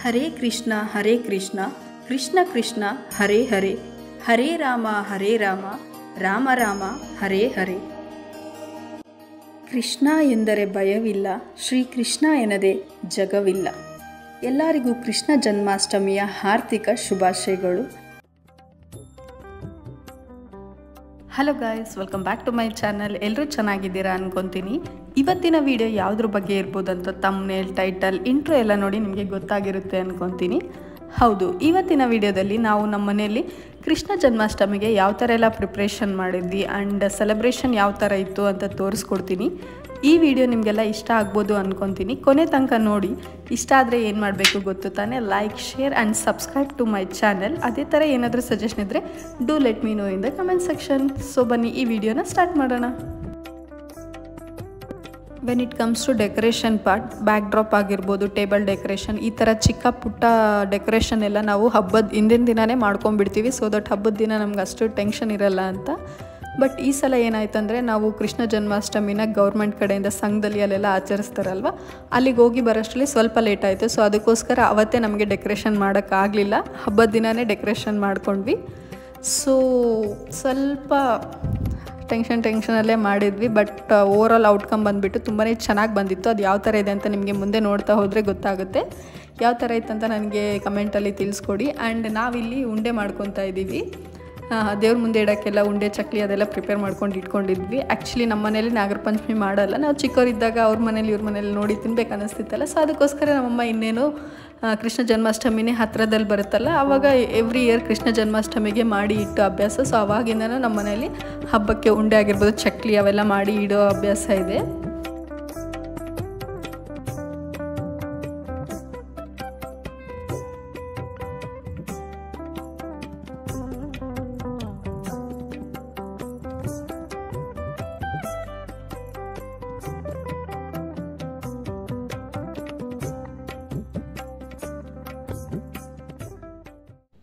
ಹರೇ ಕೃಷ್ಣ ಕೃಷ್ಣ ಕೃಷ್ಣ ಹರೇ ಹರೇ ಹರೇ ರಾಮ ರಾಮ ರಾಮ ಹರೇ ಹರೇ. ಕೃಷ್ಣ ಎಂದರೆ ಭಯವಿಲ್ಲ, ಶ್ರೀಕೃಷ್ಣ ಎನ್ನದೆ ಜಗವಿಲ್ಲ. ಎಲ್ಲರಿಗೂ ಕೃಷ್ಣ ಜನ್ಮಾಷ್ಟಮಿಯ ಹಾರ್ದಿಕ ಶುಭಾಶಯಗಳು. Hello guys, welcome back to my channel. ಎಲ್ಲರೂ ಚೆನ್ನಾಗಿದ್ದೀರಾ ಅನ್ಕೊತೀನಿ. ಇವತ್ತಿನ ವಿಡಿಯೋ ಯಾವುದ್ರ ಬಗ್ಗೆ ಇರ್ಬೋದಂತ ತಮ್ನೇಲ್, ಟೈಟಲ್, ಇಂಟ್ರೋ ಎಲ್ಲ ನೋಡಿ ನಿಮಗೆ ಗೊತ್ತಾಗಿರುತ್ತೆ ಅನ್ಕೊತೀನಿ. ಹೌದು, ಇವತ್ತಿನ ವಿಡಿಯೋದಲ್ಲಿ ನಾವು ನಮ್ಮ ಮನೆಯಲ್ಲಿ ಕೃಷ್ಣ ಜನ್ಮಾಷ್ಟಮಿಗೆ ಯಾವ ಥರ ಎಲ್ಲ ಪ್ರಿಪ್ರೇಷನ್ ಮಾಡಿದ್ವಿ ಆ್ಯಂಡ್ ಸೆಲೆಬ್ರೇಷನ್ ಯಾವ ಥರ ಇತ್ತು ಅಂತ ತೋರಿಸ್ಕೊಡ್ತೀನಿ. ಈ ವಿಡಿಯೋ ನಿಮಗೆಲ್ಲ ಇಷ್ಟ ಆಗ್ಬೋದು ಅನ್ಕೊತೀನಿ. ಕೊನೆ ತನಕ ನೋಡಿ. ಇಷ್ಟ ಆದರೆ ಏನು ಮಾಡಬೇಕು ಗೊತ್ತು ತಾನೆ, like, share and subscribe to my channel. ಅದೇ ಥರ ಏನಾದರೂ ಸಜೆಷನ್ ಇದ್ದರೆ do let me know in the comment section. So ಬನ್ನಿ ಈ ವಿಡಿಯೋನ ಸ್ಟಾರ್ಟ್ ಮಾಡೋಣ. When it comes to decoration part, backdrop ಆಗಿರ್ಬೋದು, ಟೇಬಲ್ ಡೆಕೋರೇಷನ್, ಈ ಥರ ಚಿಕ್ಕ ಪುಟ್ಟ ಡೆಕೋರೇಷನ್ ಎಲ್ಲ ನಾವು ಹಬ್ಬದ ಹಿಂದಿನ ದಿನವೇ ಮಾಡ್ಕೊಂಡ್ಬಿಡ್ತೀವಿ. ಸೊ ದಟ್ ಹಬ್ಬದ ದಿನ ನಮ್ಗೆ ಅಷ್ಟು ಟೆನ್ಷನ್ ಇರಲ್ಲ ಅಂತ. ಬಟ್ ಈ ಸಲ ಏನಾಯ್ತಂದರೆ, ನಾವು ಕೃಷ್ಣ ಜನ್ಮಾಷ್ಟಮಿನ ಗೌರ್ಮೆಂಟ್ ಕಡೆಯಿಂದ ಸಂಘದಲ್ಲಿ ಅಲ್ಲೆಲ್ಲ ಆಚರಿಸ್ತಾರಲ್ವ, ಅಲ್ಲಿಗೆ ಹೋಗಿ ಬರೋಷ್ಟರಲ್ಲಿ ಸ್ವಲ್ಪ ಲೇಟ್ ಆಯಿತು. ಸೊ ಅದಕ್ಕೋಸ್ಕರ ಅವತ್ತೇ ನಮಗೆ ಡೆಕೋರೇಷನ್ ಮಾಡೋಕ್ಕಾಗಲಿಲ್ಲ. ಹಬ್ಬದ ದಿನವೇ ಡೆಕೋರೇಷನ್ ಮಾಡ್ಕೊಂಡ್ವಿ. ಸೊ ಸ್ವಲ್ಪ ಟೆನ್ಷನಲ್ಲೇ ಮಾಡಿದ್ವಿ. ಬಟ್ ಓವರ್ ಆಲ್ ಔಟ್ಕಮ್ ಬಂದುಬಿಟ್ಟು ತುಂಬಾ ಚೆನ್ನಾಗಿ ಬಂದಿತ್ತು. ಅದು ಯಾವ ಥರ ಇದೆ ಅಂತ ನಿಮಗೆ ಮುಂದೆ ನೋಡ್ತಾ ಹೋದರೆ ಗೊತ್ತಾಗುತ್ತೆ. ಯಾವ ಥರ ಇತ್ತಂತ ನನಗೆ ಕಮೆಂಟಲ್ಲಿ ತಿಳಿಸ್ಕೊಡಿ. ಆ್ಯಂಡ್ ನಾವಿಲ್ಲಿ ಉಂಡೆ ಮಾಡ್ಕೊತಾ ಇದ್ದೀವಿ. ದೇವ್ರ ಮುಂದೆ ಇಡೋಕ್ಕೆಲ್ಲ ಉಂಡೆ, ಚಕ್ಲಿ ಅದೆಲ್ಲ ಪ್ರಿಪೇರ್ ಮಾಡ್ಕೊಂಡು ಇಟ್ಕೊಂಡಿದ್ವಿ. ಆ್ಯಕ್ಚುಲಿ ನಮ್ಮ ಮನೇಲಿ ನಾಗರ ಪಂಚಮಿ ಮಾಡಲ್ಲ. ನಾವು ಚಿಕ್ಕವರಿದ್ದಾಗ ಅವ್ರ ಮನೇಲಿ ಇವ್ರ ಮನೇಲಿ ನೋಡಿ ತಿನ್ಬೇಕು ಅನ್ನಿಸ್ತಿತ್ತಲ್ಲ. ಸೊ ಅದಕ್ಕೋಸ್ಕರ ನಮ್ಮಮ್ಮ ಇನ್ನೇನು ಕೃಷ್ಣ ಜನ್ಮಾಷ್ಟಮಿನೇ ಹತ್ತಿರದಲ್ಲಿ ಬರುತ್ತಲ್ಲ, ಆವಾಗ ಎವ್ರಿ ಇಯರ್ ಕೃಷ್ಣ ಜನ್ಮಾಷ್ಟಮಿಗೆ ಮಾಡಿ ಇಟ್ಟು ಅಭ್ಯಾಸ. ಸೊ ಆವಾಗಿಂದನೂ ನಮ್ಮ ಮನೇಲಿ ಹಬ್ಬಕ್ಕೆ ಉಂಡೆ ಆಗಿರ್ಬೋದು, ಚಕ್ಲಿ ಅವೆಲ್ಲ ಮಾಡಿ ಇಡೋ ಅಭ್ಯಾಸ ಇದೆ.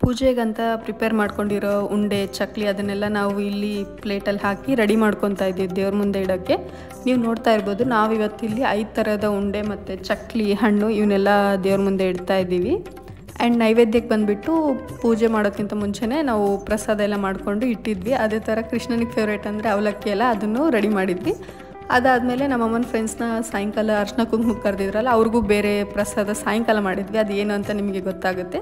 ಪೂಜೆಗಂತ ಪ್ರಿಪೇರ್ ಮಾಡ್ಕೊಂಡಿರೋ ಉಂಡೆ, ಚಕ್ಲಿ ಅದನ್ನೆಲ್ಲ ನಾವು ಇಲ್ಲಿ ಪ್ಲೇಟಲ್ಲಿ ಹಾಕಿ ರೆಡಿ ಮಾಡ್ಕೊತಾ ಇದ್ದೀವಿ ದೇವ್ರ ಮುಂದೆ ಇಡೋಕ್ಕೆ. ನೀವು ನೋಡ್ತಾ ಇರ್ಬೋದು, ನಾವಿವತ್ತಿಲ್ಲಿ 5 ಥರದ ಉಂಡೆ ಮತ್ತು ಚಕ್ಲಿ, ಹಣ್ಣು ಇವನ್ನೆಲ್ಲ ದೇವ್ರ ಮುಂದೆ ಇಡ್ತಾ ಇದ್ದೀವಿ. ಆ್ಯಂಡ್ ನೈವೇದ್ಯಕ್ಕೆ ಬಂದುಬಿಟ್ಟು ಪೂಜೆ ಮಾಡೋಕ್ಕಿಂತ ಮುಂಚೆನೇ ನಾವು ಪ್ರಸಾದ ಎಲ್ಲ ಮಾಡಿಕೊಂಡು ಇಟ್ಟಿದ್ವಿ. ಅದೇ ಥರ ಕೃಷ್ಣನಿಗೆ ಫೇವ್ರೇಟ್ ಅಂದರೆ ಅವಲಕ್ಕಿ ಎಲ್ಲ, ಅದನ್ನು ರೆಡಿ ಮಾಡಿದ್ವಿ. ಅದಾದಮೇಲೆ ನಮ್ಮಮ್ಮನ ಫ್ರೆಂಡ್ಸ್ನ ಸಾಯಂಕಾಲ ಅರ್ಶಿನ ಕುಂಕುಮಕ್ಕೆ ಕರೆದಿದ್ರಲ್ಲ, ಅವ್ರಿಗೂ ಬೇರೆ ಪ್ರಸಾದ ಸಾಯಂಕಾಲ ಮಾಡಿದ್ವಿ. ಅದು ಏನು ಅಂತ ನಿಮಗೆ ಗೊತ್ತಾಗುತ್ತೆ.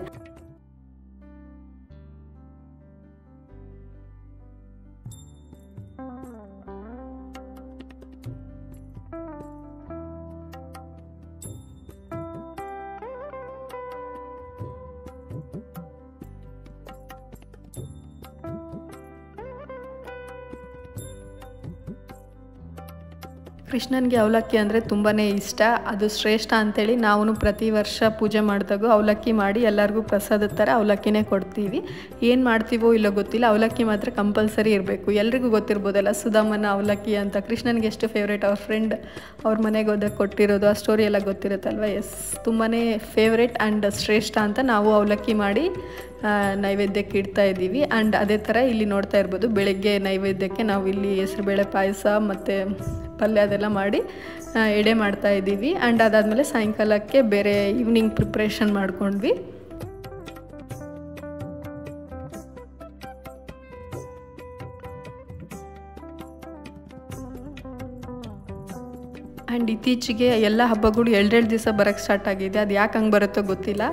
ಕೃಷ್ಣನಿಗೆ ಅವಲಕ್ಕಿ ಅಂದರೆ ತುಂಬಾ ಇಷ್ಟ. ಅದು ಶ್ರೇಷ್ಠ ಅಂಥೇಳಿ ನಾವು ಪ್ರತಿ ವರ್ಷ ಪೂಜೆ ಮಾಡಿದಾಗೂ ಅವಲಕ್ಕಿ ಮಾಡಿ ಎಲ್ಲರಿಗೂ ಪ್ರಸಾದದ ಥರ ಅವಲಕ್ಕಿನೇ ಕೊಡ್ತೀವಿ. ಏನು ಮಾಡ್ತೀವೋ ಇಲ್ಲೋ ಗೊತ್ತಿಲ್ಲ, ಅವಲಕ್ಕಿ ಮಾತ್ರ ಕಂಪಲ್ಸರಿ ಇರಬೇಕು. ಎಲ್ರಿಗೂ ಗೊತ್ತಿರ್ಬೋದಲ್ಲ ಸುಧಾಮನ ಅವಲಕ್ಕಿ ಅಂತ. ಕೃಷ್ಣನಿಗೆ ಎಷ್ಟು ಫೇವ್ರೇಟ್, ಅವ್ರ ಫ್ರೆಂಡ್ ಅವ್ರ ಮನೆಗೆ ಹೋದಾಗ ಕೊಟ್ಟಿರೋದು, ಆ ಸ್ಟೋರಿ ಎಲ್ಲ ಗೊತ್ತಿರುತ್ತಲ್ವ. ಎಸ್, ತುಂಬಾ ಫೇವ್ರೇಟ್ ಆ್ಯಂಡ್ ಶ್ರೇಷ್ಠ ಅಂತ ನಾವು ಅವಲಕ್ಕಿ ಮಾಡಿ ನೈವೇದ್ಯಕ್ಕೆ ಇಡ್ತಾ ಇದ್ದೀವಿ. ಆ್ಯಂಡ್ ಅದೇ ಥರ ಇಲ್ಲಿ ನೋಡ್ತಾ ಇರ್ಬೋದು, ಬೆಳಗ್ಗೆ ನೈವೇದ್ಯಕ್ಕೆ ನಾವು ಇಲ್ಲಿ ಹೆಸರುಬೇಳೆ ಪಾಯಸ ಮತ್ತು ಪಲ್ಯ ಅದೆಲ್ಲ ಮಾಡಿ ಎಡೆ ಮಾಡ್ತಾ ಇದ್ದೀವಿ. ಆ್ಯಂಡ್ ಅದಾದಮೇಲೆ ಸಾಯಂಕಾಲಕ್ಕೆ ಬೇರೆ ಈವ್ನಿಂಗ್ ಪ್ರಿಪ್ರೇಷನ್ ಮಾಡ್ಕೊಂಡ್ವಿ. ಆ್ಯಂಡ್ ಇತ್ತೀಚೆಗೆ ಎಲ್ಲ ಹಬ್ಬಗಳು 2 ದಿವಸ ಬರೋಕ್ಕೆ ಸ್ಟಾರ್ಟ್ ಆಗಿದೆ. ಅದು ಯಾಕೆ ಹಂಗೆ ಬರುತ್ತೋ ಗೊತ್ತಿಲ್ಲ.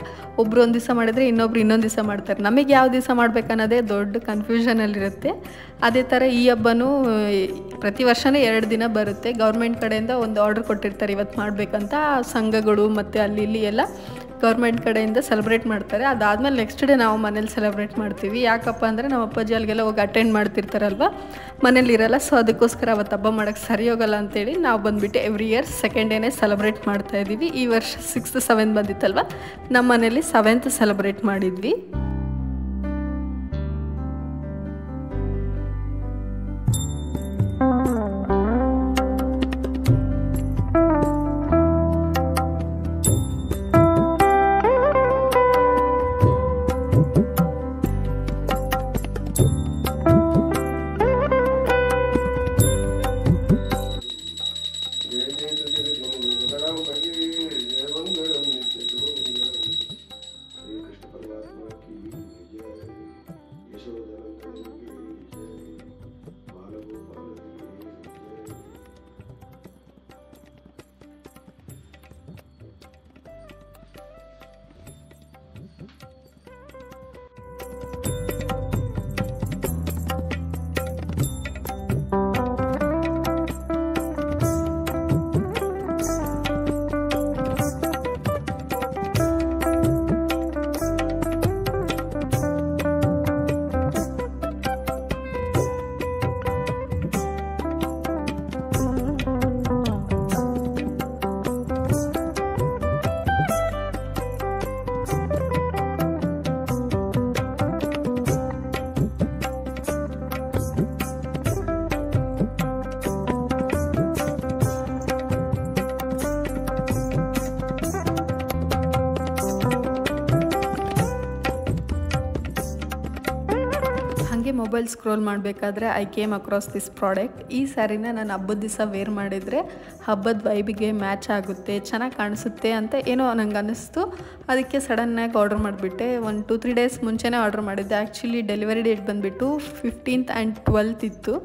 ಒಬ್ಬರು ಒಂದು ದಿವಸ ಮಾಡಿದರೆ ಇನ್ನೊಬ್ರು ಇನ್ನೊಂದು ದಿವಸ ಮಾಡ್ತಾರೆ. ನಮಗೆ ಯಾವ ದಿವಸ ಮಾಡಬೇಕನ್ನೋದೇ ದೊಡ್ಡ ಕನ್ಫ್ಯೂಷನಲ್ಲಿರುತ್ತೆ. ಅದೇ ಥರ ಈ ಹಬ್ಬನೂ ಪ್ರತಿ ವರ್ಷವೇ 2 ದಿನ ಬರುತ್ತೆ. ಗೌರ್ಮೆಂಟ್ ಕಡೆಯಿಂದ ಒಂದು ಆರ್ಡ್ರ್ ಕೊಟ್ಟಿರ್ತಾರೆ ಇವತ್ತು ಮಾಡಬೇಕಂತ. ಸಂಘಗಳು ಮತ್ತು ಅಲ್ಲಿ ಇಲ್ಲಿ ಎಲ್ಲ ಗೌರ್ಮೆಂಟ್ ಕಡೆಯಿಂದ ಸೆಲೆಬ್ರೇಟ್ ಮಾಡ್ತಾರೆ. ಅದಾದಮೇಲೆ ನೆಕ್ಸ್ಟ್ ಡೇ ನಾವು ಮನೇಲಿ ಸೆಲೆಬ್ರೇಟ್ ಮಾಡ್ತೀವಿ. ಯಾಕಪ್ಪ ಅಂದರೆ ನಮ್ಮ ಅಪ್ಪಾಜಿ ಅಲ್ಲಿಗೆಲ್ಲ ಹೋಗಿ ಅಟೆಂಡ್ ಮಾಡ್ತಿರ್ತಾರಲ್ವ, ಮನೇಲಿ ಇರಲ್ಲ. ಸೊ ಅದಕ್ಕೋಸ್ಕರ ಅವತ್ತು ಹಬ್ಬ ಮಾಡೋಕ್ಕೆ ಸರಿ ಹೋಗಲ್ಲ ಅಂತೇಳಿ ನಾವು ಬಂದುಬಿಟ್ಟು ಎವ್ರಿ ಇಯರ್ ಸೆಕೆಂಡ್ ಡೇನೇ ಸೆಲೆಬ್ರೇಟ್ ಮಾಡ್ತಾಯಿದ್ದೀವಿ. ಈ ವರ್ಷ 6th 7th ಬಂದಿತ್ತಲ್ವ, ನಮ್ಮ ಮನೇಲಿ 7th ಸೆಲೆಬ್ರೇಟ್ ಮಾಡಿದ್ವಿ. ಹಾಗೆ ಮೊಬೈಲ್ ಸ್ಕ್ರೋಲ್ ಮಾಡಬೇಕಾದ್ರೆ I came across this product. ಈ ಸ್ಯಾರಿನ ನಾನು ಹಬ್ಬದ ದಿವಸ ವೇರ್ ಮಾಡಿದರೆ ಹಬ್ಬದ ವೈಬಿಗೆ ಮ್ಯಾಚ್ ಆಗುತ್ತೆ, ಚೆನ್ನಾಗಿ ಕಾಣಿಸುತ್ತೆ ಅಂತ ಏನೋ ನಂಗೆ ಅನ್ನಿಸ್ತು. ಅದಕ್ಕೆ ಸಡನ್ನಾಗಿ ಆರ್ಡರ್ ಮಾಡಿಬಿಟ್ಟೆ. 1-2-3 ಡೇಸ್ ಮುಂಚೆನೇ ಆರ್ಡರ್ ಮಾಡಿದ್ದೆ. ಆ್ಯಕ್ಚುಲಿ ಡೆಲಿವರಿ ಡೇಟ್ ಬಂದುಬಿಟ್ಟು 15th and 12th ಇತ್ತು.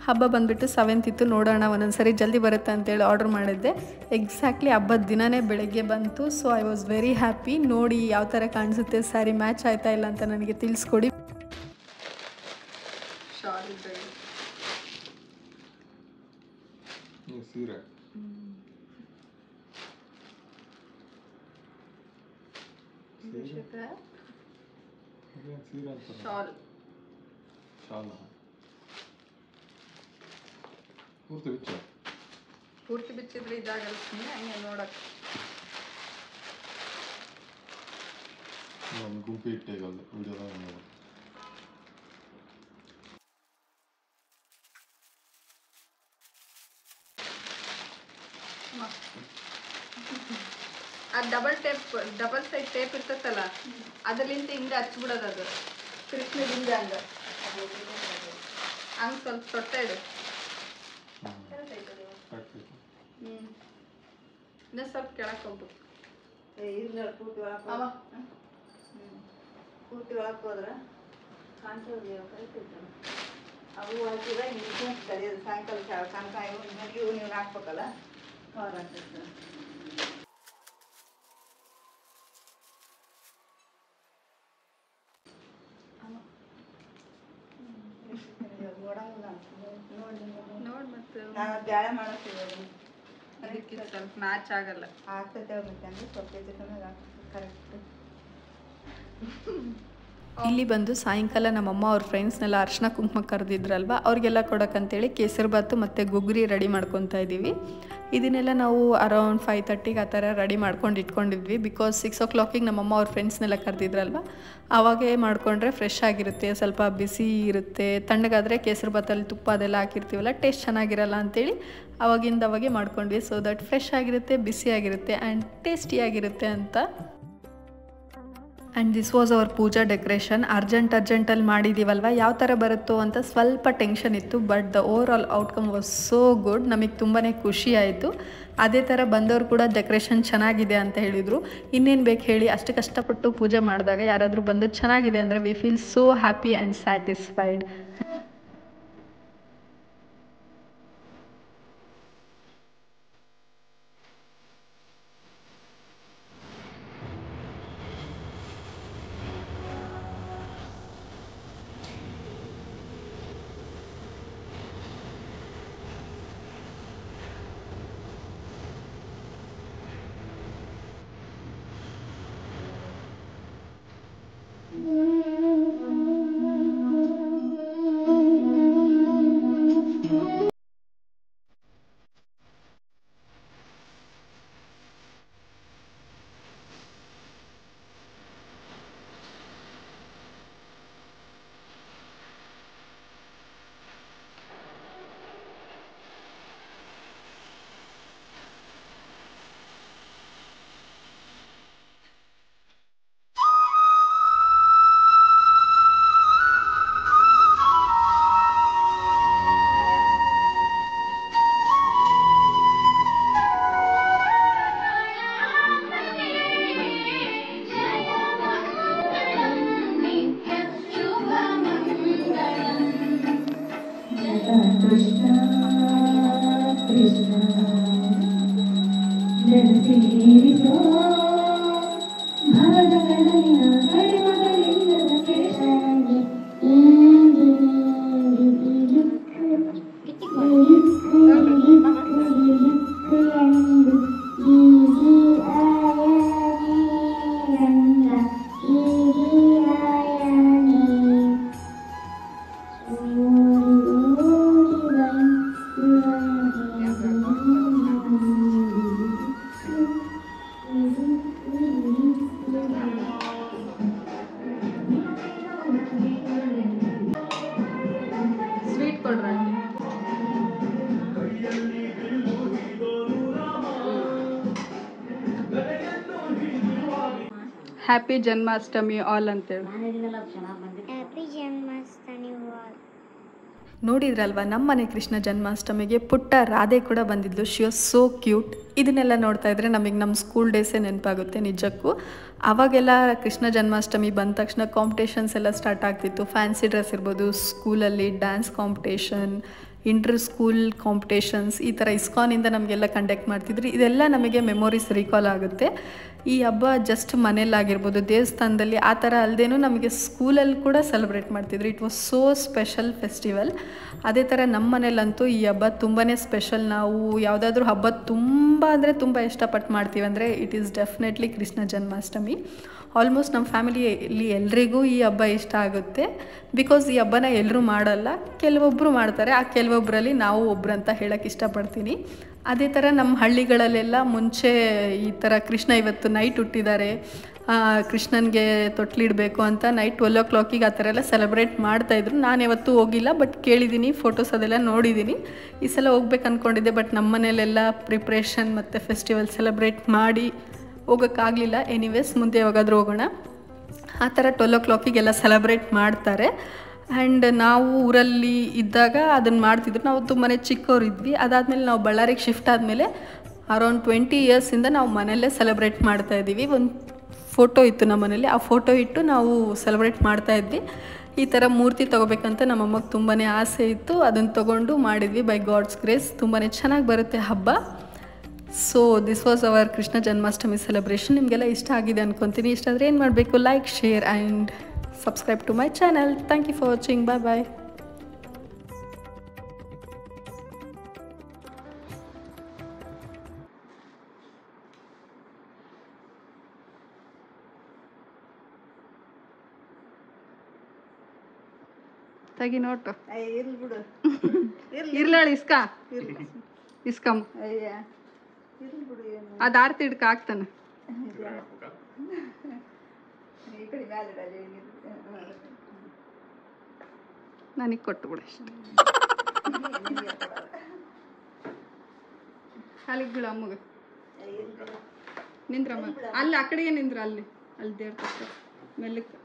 ಹಬ್ಬ ಬಂದುಬಿಟ್ಟು 7th ಇತ್ತು. ನೋಡೋಣ ಒಂದೊಂದ್ಸರಿ ಜಲ್ದಿ ಬರುತ್ತೆ ಅಂತೇಳಿ ಆರ್ಡರ್ ಮಾಡಿದ್ದೆ. ಎಕ್ಸಾಕ್ಟ್ಲಿ ಹಬ್ಬದ ದಿನವೇ ಬೆಳಗ್ಗೆ ಬಂತು. So I was very happy. ನೋಡಿ ಯಾವ ಥರ ಕಾಣಿಸುತ್ತೆ ಸ್ಯಾರಿ, ಮ್ಯಾಚ್ ಆಯ್ತಾ ಇಲ್ಲ ಅಂತ ನನಗೆ ತಿಳಿಸ್ಕೊಡಿ. ಸೀರೆ ಶಾಲ್ ಪೂರ್ತಿ ಬಿಚ್ಚಿದ್ರೆ ಇದಾಗಲ್ಲ, ಸುಮ್ಮನೆ ಹಂಗೆ ನೋಡಕ್ಕೆ ಗುಂಪಿ ಇಟ್ಟೇಗಲ್ಲ ವಿಡಿಯೋ. ಆ ಡಬಲ್ ಸೈಡ್ ಟೇಪ್ ಇರ್ತೈತಲ್ಲ, ಅದರಲ್ಲಿಂದ ಹಿಂಗೆ ಹಚ್ಬಿಡೋದು. ಅದು ಕೃಷ್ಣದಿಂದ ಹಂಗೆ ಸ್ವಲ್ಪ ಸೊಟ್ಟ ಇಡು. ಇನ್ನೂ ಸ್ವಲ್ಪ ಕೆಳಕ್ಕೆ ಹೋಗ್ಬೇಕು. ಪೂರ್ತಿ ಒಳಕ್ಕೆ ಹೋದ್ರೆ ಕಾಣ್ತದೆ. ಅವು ಹಾಕಿದ್ರೆ ಹಿಂಗೆ ಕಡಿಯೋದು. ಸಾಯಂಕಾಲ ಕನಕಾಯಿ ಇವು ನೀವು ಹಾಕ್ಬೇಕಲ್ಲ, ಖಾರ ಆಗ್ತದೆ. ನೋಡಿ ಮತ್ತೆ ನಾನು ಬ್ಯಾಳೆ ಮಾಡ್ತೀವಿ, ಅದಕ್ಕೆ ಸ್ವಲ್ಪ ಮ್ಯಾಚ್ ಆಗಲ್ಲ. ಆಗ್ತದೆ ಮತ್ತೆ ಅಂದರೆ ಸ್ವಲ್ಪ ಕರೆಕ್ಟ್. ಇಲ್ಲಿ ಬಂದು ಸಾಯಂಕಾಲ ನಮ್ಮಮ್ಮ ಅವ್ರ ಫ್ರೆಂಡ್ಸ್ನೆಲ್ಲ ಅರ್ಶಿನ ಕುಂಕುಮ ಕರೆದಿದ್ರಲ್ವ, ಅವ್ರಿಗೆಲ್ಲ ಕೊಡೋಕ್ಕಂತೇಳಿ ಕೇಸರಿ ಬಾತು ಮತ್ತು ಗುಗ್ರಿ ರೆಡಿ ಮಾಡ್ಕೊತಾ ಇದ್ದೀವಿ. ಇದನ್ನೆಲ್ಲ ನಾವು ಅರೌಂಡ್ 5:30ಗೆ ಆ ಥರ ರೆಡಿ ಮಾಡ್ಕೊಂಡು ಇಟ್ಕೊಂಡಿದ್ವಿ. ಬಿಕಾಸ್ 6 o'clock ನಮ್ಮಮ್ಮ ಅವ್ರ ಫ್ರೆಂಡ್ಸ್ನೆಲ್ಲ ಕರೆದಿದ್ರಲ್ವ, ಆವಾಗೇ ಮಾಡಿಕೊಂಡ್ರೆ ಫ್ರೆಶ್ ಆಗಿರುತ್ತೆ, ಸ್ವಲ್ಪ ಬಿಸಿ ಇರುತ್ತೆ. ತಣ್ಣಗಾದರೆ ಕೇಸರಿ ಬಾತಲ್ಲಿ ತುಪ್ಪ ಅದೆಲ್ಲ ಹಾಕಿರ್ತೀವಲ್ಲ, ಟೇಸ್ಟ್ ಚೆನ್ನಾಗಿರಲ್ಲ ಅಂಥೇಳಿ ಅವಾಗೇ ಮಾಡ್ಕೊಂಡ್ವಿ. ಸೊ ದಟ್ ಫ್ರೆಶ್ ಆಗಿರುತ್ತೆ, ಬಿಸಿಯಾಗಿರುತ್ತೆ ಆ್ಯಂಡ್ ಟೇಸ್ಟಿಯಾಗಿರುತ್ತೆ ಅಂತ. And this was our puja decoration. ಅರ್ಜೆಂಟಲ್ಲಿ ಮಾಡಿದ್ದೀವಲ್ವ, ಯಾವ ಥರ ಬರುತ್ತೋ ಅಂತ ಸ್ವಲ್ಪ ಟೆನ್ಷನ್ ಇತ್ತು. But the overall outcome was so good. ನಮಗೆ ತುಂಬಾ ಖುಷಿ ಆಯಿತು. ಅದೇ ಥರ ಬಂದವರು ಕೂಡ ಡೆಕೋರೇಷನ್ ಚೆನ್ನಾಗಿದೆ ಅಂತ ಹೇಳಿದರು. ಇನ್ನೇನು ಬೇಕು ಹೇಳಿ, ಅಷ್ಟು ಕಷ್ಟಪಟ್ಟು ಪೂಜೆ ಮಾಡಿದಾಗ ಯಾರಾದರೂ ಬಂದು ಚೆನ್ನಾಗಿದೆ ಅಂದರೆ we feel so happy and satisfied. Happy Janmashtami all ಅಂತೇಳಿ. Happy Janmashtami all. ನೋಡಿದ್ರಲ್ವ ನಮ್ಮನೆ ಕೃಷ್ಣ ಜನ್ಮಾಷ್ಟಮಿಗೆ ಪುಟ್ಟ ರಾಧೆ ಕೂಡ ಬಂದಿದ್ಲು. She was so cute. ಇದನ್ನೆಲ್ಲ ನೋಡ್ತಾ ಇದ್ರೆ ನಮಗೆ ನಮ್ಮ ಸ್ಕೂಲ್ ಡೇಸೇ ನೆನಪಾಗುತ್ತೆ ನಿಜಕ್ಕೂ. ಅವಾಗೆಲ್ಲ ಕೃಷ್ಣ ಜನ್ಮಾಷ್ಟಮಿ ಬಂದ ತಕ್ಷಣ ಕಾಂಪಿಟೇಷನ್ಸ್ ಎಲ್ಲ ಸ್ಟಾರ್ಟ್ ಆಗ್ತಿತ್ತು. ಫ್ಯಾನ್ಸಿ ಡ್ರೆಸ್ ಇರ್ಬೋದು, ಸ್ಕೂಲಲ್ಲಿ dance competition, inter school competitions, ಈ ಥರ ಇಸ್ಕಾನಿಂದ ನಮಗೆಲ್ಲ ಕಂಡಕ್ಟ್ ಮಾಡ್ತಿದ್ರು. ಇದೆಲ್ಲ ನಮಗೆ ಮೆಮೊರೀಸ್ ರೀಕಾಲ್ ಆಗುತ್ತೆ. ಈ ಹಬ್ಬ ಜಸ್ಟ್ ಮನೇಲಾಗಿರ್ಬೋದು, ದೇವಸ್ಥಾನದಲ್ಲಿ ಆ ಥರ ಅಲ್ಲದೇನೂ ನಮಗೆ ಸ್ಕೂಲಲ್ಲಿ ಕೂಡ ಸೆಲೆಬ್ರೇಟ್ ಮಾಡ್ತಿದ್ರು. It was so special festival. ಅದೇ ಥರ ನಮ್ಮ ಮನೇಲಂತೂ ಈ ಹಬ್ಬ ತುಂಬಾ ಸ್ಪೆಷಲ್. ನಾವು ಯಾವುದಾದ್ರೂ ಹಬ್ಬ ತುಂಬ ಅಂದರೆ ತುಂಬ ಇಷ್ಟಪಟ್ಟು ಮಾಡ್ತೀವಿ ಅಂದರೆ it is definitely Krishna Janmashtami. Almost ನಮ್ಮ ಫ್ಯಾಮಿಲಿಯಲ್ಲಿ ಎಲ್ರಿಗೂ ಈ ಹಬ್ಬ ಇಷ್ಟ ಆಗುತ್ತೆ. ಬಿಕಾಸ್ ಈ ಹಬ್ಬನ ಎಲ್ಲರೂ ಮಾಡಲ್ಲ, ಕೆಲವೊಬ್ಬರು ಮಾಡ್ತಾರೆ. ಆ ಕೆಲವೊಬ್ಬರಲ್ಲಿ ನಾವು ಒಬ್ರು ಅಂತ ಹೇಳೋಕ್ಕೆ ಇಷ್ಟಪಡ್ತೀನಿ. ಅದೇ ಥರ ನಮ್ಮ ಹಳ್ಳಿಗಳಲ್ಲೆಲ್ಲ ಮುಂಚೆ ಈ ಥರ ಕೃಷ್ಣ ಇವತ್ತು ನೈಟ್ ಹುಟ್ಟಿದ್ದಾರೆ, ಕೃಷ್ಣನಿಗೆ ತೊಟ್ಲಿಡಬೇಕು ಅಂತ ನೈಟ್ 12 o'clock ಆ ಥರ ಎಲ್ಲ ಸೆಲೆಬ್ರೇಟ್ ಮಾಡ್ತಾಯಿದ್ರು. ನಾನು ಯಾವತ್ತೂ ಹೋಗಿಲ್ಲ, ಬಟ್ ಕೇಳಿದ್ದೀನಿ, ಫೋಟೋಸ್ ಅದೆಲ್ಲ ನೋಡಿದ್ದೀನಿ. ಈ ಸಲ ಹೋಗ್ಬೇಕು ಅಂದ್ಕೊಂಡಿದ್ದೆ, ಬಟ್ ನಮ್ಮ ಮನೇಲೆಲ್ಲ ಪ್ರಿಪ್ರೇಷನ್ ಮತ್ತು ಫೆಸ್ಟಿವಲ್ ಸೆಲೆಬ್ರೇಟ್ ಮಾಡಿ ಹೋಗೋಕ್ಕಾಗಲಿಲ್ಲ. ಎನಿವೇಸ್ ಮುಂದೆ ಯಾವಾಗಾದರೂ ಹೋಗೋಣ. ಆ ಥರ 12 o'clock ಎಲ್ಲ ಸೆಲೆಬ್ರೇಟ್ ಮಾಡ್ತಾರೆ. ಆ್ಯಂಡ್ ನಾವು ಊರಲ್ಲಿ ಇದ್ದಾಗ ಅದನ್ನು ಮಾಡ್ತಿದ್ರು. ನಾವು ತುಂಬಾ ಚಿಕ್ಕವರಿದ್ವಿ. ಅದಾದಮೇಲೆ ನಾವು ಬಳ್ಳಾರಿಗೆ ಶಿಫ್ಟ್ ಆದಮೇಲೆ ಅರೌಂಡ್ 20 yearsಯಿಂದ ನಾವು ಮನೆಯಲ್ಲೇ ಸೆಲೆಬ್ರೇಟ್ ಮಾಡ್ತಾಯಿದ್ದೀವಿ. ಒಂದು ಫೋಟೋ ಇತ್ತು ನಮ್ಮ ಮನೇಲಿ, ಆ ಫೋಟೋ ಇಟ್ಟು ನಾವು ಸೆಲೆಬ್ರೇಟ್ ಮಾಡ್ತಾಯಿದ್ವಿ. ಈ ಥರ ಮೂರ್ತಿ ತೊಗೋಬೇಕಂತ ನಮ್ಮಮ್ಮಗೆ ತುಂಬಾ ಆಸೆ ಇತ್ತು. ಅದನ್ನು ತೊಗೊಂಡು ಮಾಡಿದ್ವಿ. ಬೈ ಗಾಡ್ಸ್ ಗ್ರೇಸ್ ತುಂಬಾ ಚೆನ್ನಾಗಿ ಬರುತ್ತೆ ಹಬ್ಬ. So this was hour Krishna Janmashtami celebration. ನಿಮಗೆಲ್ಲ ಇಷ್ಟ ಆಗಿದೆ ಅಂದ್ಕೊತೀನಿ. ಇಷ್ಟ ಆದರೆ ಏನು ಮಾಡಬೇಕು, like, share and subscribe to my channel. Thank you for watching. Bye bye. ತಗಿ ನೋಟು ಇರ್ಲಿ ಬಿಡು. ಇರ್ಲಾಳಿ ಇಸ್ಕಾ ಇಸ್ಕಮ್ ಅಯ್ಯ ಇರ್ಲಿ ಬಿಡು. ಏನು ಅದು ಆರ್ತಿ ಹಿಡ್ಕ ಹಾಕ್ತಾನೆ. ಈ ಕಡೆ ಮ್ಯಾಲೆ ಇಡಲ್ಲ, ನನಗೆ ಕೊಟ್ಟು ಬಿಡು ಅಷ್ಟೆ. ಅಲ್ಲಿಗೆ ಬಿಡು ಅಮ್ಮಗೆ. ನಿಂದ್ರಮ್ಮ ಅಲ್ಲಿ ಆ ಕಡೆಗೆ ನಿಂದ್ರ, ಅಲ್ಲಿ ದೇವ್ರ ಮೆಲ್ಲಕ್ಕೆ